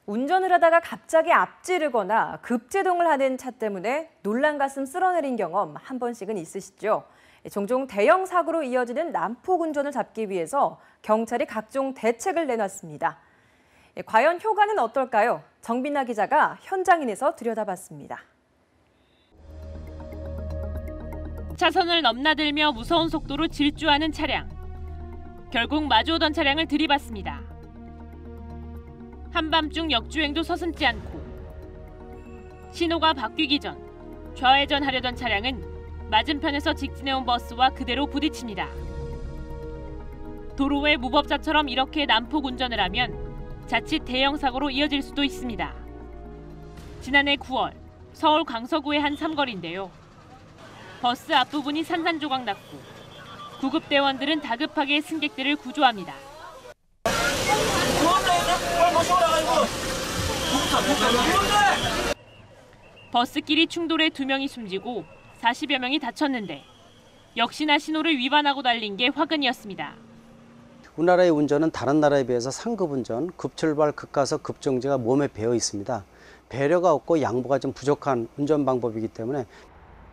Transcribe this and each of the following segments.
운전을 하다가 갑자기 앞지르거나 급제동을 하는 차 때문에 놀란 가슴 쓸어내린 경험 한 번씩은 있으시죠? 종종 대형 사고로 이어지는 난폭 운전을 잡기 위해서 경찰이 각종 대책을 내놨습니다. 과연 효과는 어떨까요? 정빈나 기자가 현장인에서 들여다봤습니다. 차선을 넘나들며 무서운 속도로 질주하는 차량. 결국 마주오던 차량을 들이받습니다. 한밤중 역주행도 서슴지 않고 신호가 바뀌기 전 좌회전하려던 차량은 맞은편에서 직진해온 버스와 그대로 부딪힙니다. 도로에 무법자처럼 이렇게 난폭 운전을 하면 자칫 대형 사고로 이어질 수도 있습니다. 지난해 9월 서울 강서구의 한 삼거리인데요. 버스 앞부분이 산산조각 났고 구급대원들은 다급하게 승객들을 구조합니다. 버스끼리 충돌해 2명이 숨지고 40여 명이 다쳤는데 역시나 신호를 위반하고 달린 게 화근이었습니다. 우리나라의 운전은 다른 나라에 비해서 상급 운전, 급출발, 급가속, 급정지가 몸에 배어 있습니다. 배려가 없고 양보가 좀 부족한 운전 방법이기 때문에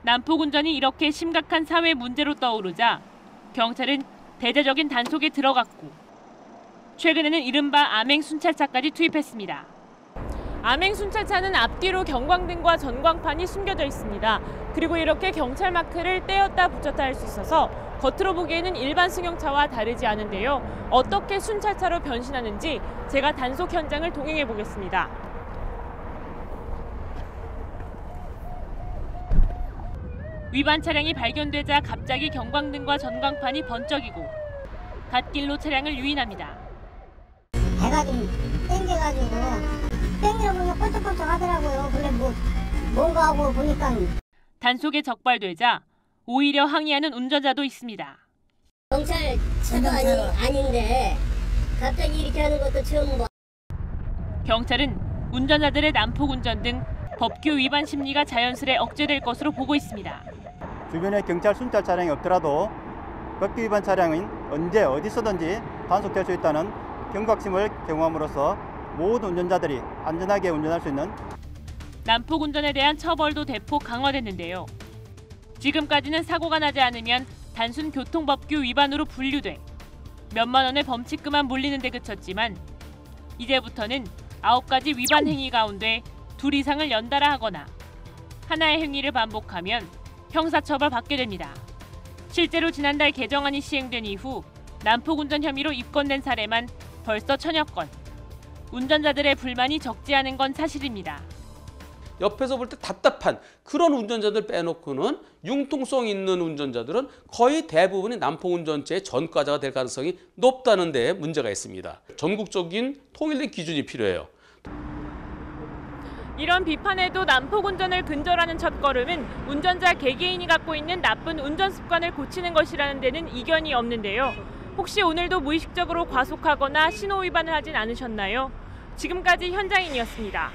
난폭 운전이 이렇게 심각한 사회 문제로 떠오르자 경찰은 대대적인 단속에 들어갔고 최근에는 이른바 암행 순찰차까지 투입했습니다. 암행 순찰차는 앞뒤로 경광등과 전광판이 숨겨져 있습니다. 그리고 이렇게 경찰 마크를 떼었다 붙였다 할 수 있어서 겉으로 보기에는 일반 승용차와 다르지 않은데요. 어떻게 순찰차로 변신하는지 제가 단속 현장을 동행해 보겠습니다. 위반 차량이 발견되자 갑자기 경광등과 전광판이 번쩍이고 갓길로 차량을 유인합니다. 배가 좀 땡겨가지고 땡겨보면 꼴떡꼴떡 하더라고요. 근데 뭔가 하고 보니까 단속에 적발되자 오히려 항의하는 운전자도 있습니다. 경찰 차도 아닌데 갑자기 이렇게 하는 것도 처음 봐. 경찰은 운전자들의 난폭 운전 등 법규 위반 심리가 자연스레 억제될 것으로 보고 있습니다. 주변에 경찰 순찰 차량이 없더라도 법규 위반 차량은 언제 어디서든지 단속될 수 있다는 경각심을 경험함으로써 모든 운전자들이 안전하게 운전할 수 있는 난폭 운전에 대한 처벌도 대폭 강화됐는데요. 지금까지는 사고가 나지 않으면 단순 교통법규 위반으로 분류돼 몇만 원의 범칙금만 물리는 데 그쳤지만 이제부터는 9가지 위반 행위 가운데 2 이상을 연달아 하거나 하나의 행위를 반복하면 형사처벌 받게 됩니다. 실제로 지난달 개정안이 시행된 이후 난폭 운전 혐의로 입건된 사례만 벌써 1000여 건. 운전자들의 불만이 적지 않은 건 사실입니다. 옆에서 볼 때 답답한 그런 운전자들 빼놓고는 융통성 있는 운전자들은 거의 대부분이 난폭운전죄의 전과자가 될 가능성이 높다는 데 문제가 있습니다. 전국적인 통일된 기준이 필요해요. 이런 비판에도 난폭 운전을 근절하는 첫걸음은 운전자 개개인이 갖고 있는 나쁜 운전 습관을 고치는 것이라는 데는 이견이 없는데요. 혹시 오늘도 무의식적으로 과속하거나 신호 위반을 하진 않으셨나요? 지금까지 현장인이었습니다.